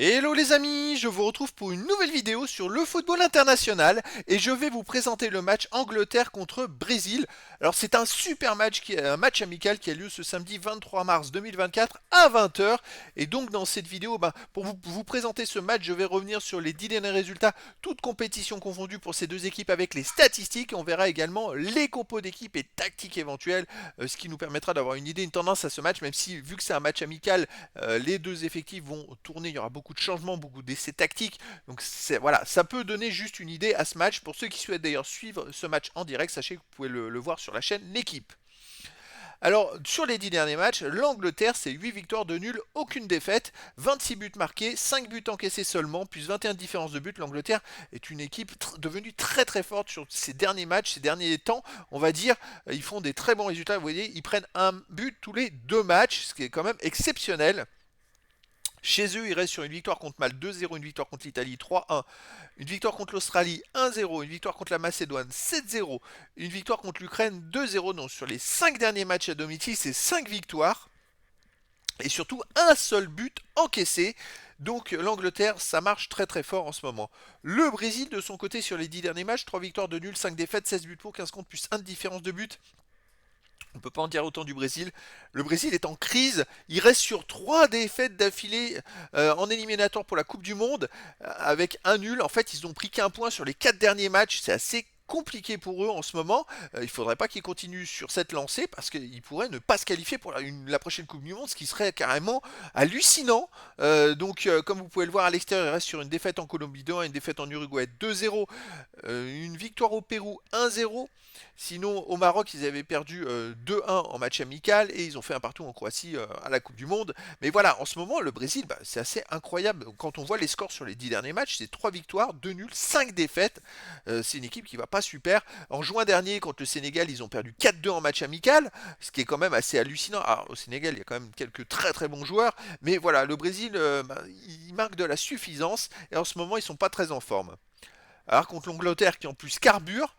Hello les amis, je vous retrouve pour une nouvelle vidéo sur le football international et je vais vous présenter le match Angleterre contre Brésil. Alors c'est un super match, un match amical qui a lieu ce samedi 23 mars 2024 à 20 heures. Et donc dans cette vidéo, pour vous présenter ce match, je vais revenir sur les 10 derniers résultats, toutes compétitions confondues pour ces deux équipes avec les statistiques. On verra également les compos d'équipes et tactiques éventuelles, ce qui nous permettra d'avoir une idée, une tendance à ce match, même si vu que c'est un match amical, les deux effectifs vont tourner, il y aura beaucoup de changements, beaucoup d'essais tactiques. Donc voilà, ça peut donner juste une idée à ce match. Pour ceux qui souhaitent d'ailleurs suivre ce match en direct, sachez que vous pouvez le voir sur la chaîne L'équipe. Alors, sur les 10 derniers matchs, l'Angleterre, c'est 8 victoires de nul, aucune défaite, 26 buts marqués, 5 buts encaissés seulement, plus 21 différences de buts. L'Angleterre est une équipe devenue très très forte sur ces derniers matchs, ces derniers temps, on va dire. Ils font des très bons résultats, vous voyez, ils prennent un but tous les deux matchs, ce qui est quand même exceptionnel. Chez eux, ils restent sur une victoire contre Malte 2-0, une victoire contre l'Italie 3-1, une victoire contre l'Australie 1-0, une victoire contre la Macédoine 7-0, une victoire contre l'Ukraine 2-0. Donc sur les 5 derniers matchs à domicile, c'est 5 victoires et surtout un seul but encaissé. Donc l'Angleterre, ça marche très très fort en ce moment. Le Brésil, de son côté, sur les 10 derniers matchs, 3 victoires de nul, 5 défaites, 16 buts pour, 15 contre, plus 1 de différence de but. On ne peut pas en dire autant du Brésil. Le Brésil est en crise. Il reste sur 3 défaites d'affilée en éliminatoire pour la Coupe du Monde avec un nul. En fait, ils ont pris qu'un point sur les 4 derniers matchs. C'est assez compliqué pour eux en ce moment. Il ne faudrait pas qu'ils continuent sur cette lancée parce qu'ils pourraient ne pas se qualifier pour la prochaine Coupe du Monde, ce qui serait carrément hallucinant. Comme vous pouvez le voir à l'extérieur, il reste sur une défaite en Colombie 2-1, une défaite en Uruguay 2-0, une victoire au Pérou 1-0. Sinon, au Maroc, ils avaient perdu 2-1 en match amical et ils ont fait un partout en Croatie à la Coupe du Monde. Mais voilà, en ce moment, le Brésil, c'est assez incroyable. Quand on voit les scores sur les 10 derniers matchs, c'est 3 victoires, 2 nuls, 5 défaites. C'est une équipe qui va pas super. En juin dernier, contre le Sénégal, ils ont perdu 4-2 en match amical, ce qui est quand même assez hallucinant. Alors, au Sénégal, il y a quand même quelques très très bons joueurs. Mais voilà, le Brésil, il marque de la suffisance et en ce moment, ils sont pas très en forme. Alors contre l'Angleterre qui en plus carbure,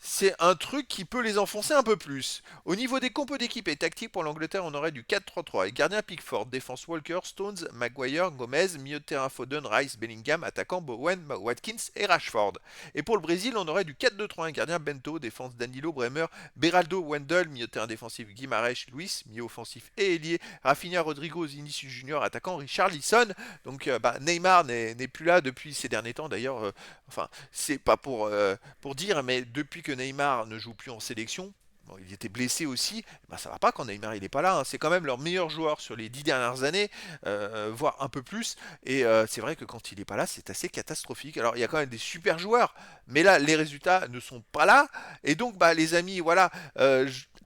c'est un truc qui peut les enfoncer un peu plus. Au niveau des compos d'équipe et tactique pour l'Angleterre, on aurait du 4-3-3 et gardien Pickford, défense Walker, Stones, Maguire, Gomez, milieu de terrain Foden, Rice, Bellingham, attaquant Bowen, Watkins et Rashford. Et pour le Brésil, on aurait du 4-2-3-1, gardien Bento, défense Danilo, Bremer, Beraldo, Wendell, milieu de terrain défensif Guimarães, Luis, milieu offensif et ailier, Rafinha, Rodrigo, Vinicius Junior, attaquant Richarlison. Donc Neymar n'est plus là depuis ces derniers temps d'ailleurs. Enfin, c'est pas pour dire, mais depuis que Neymar ne joue plus en sélection, bon, il était blessé aussi, ça va pas quand Neymar il est pas là, hein. C'est quand même leur meilleur joueur sur les 10 dernières années, voire un peu plus. Et c'est vrai que quand il est pas là, c'est assez catastrophique. Alors il y a quand même des super joueurs, mais là les résultats ne sont pas là. Et donc les amis, voilà,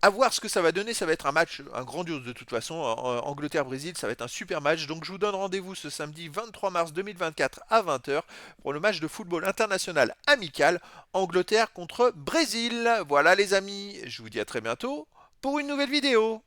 à voir ce que ça va donner. Ça va être un match, un grandiose de toute façon. Angleterre-Brésil, ça va être un super match. Donc je vous donne rendez-vous ce samedi 23 mars 2024 à 20 heures pour le match de football international amical Angleterre contre Brésil. Voilà les amis, je vous dis à très bientôt pour une nouvelle vidéo.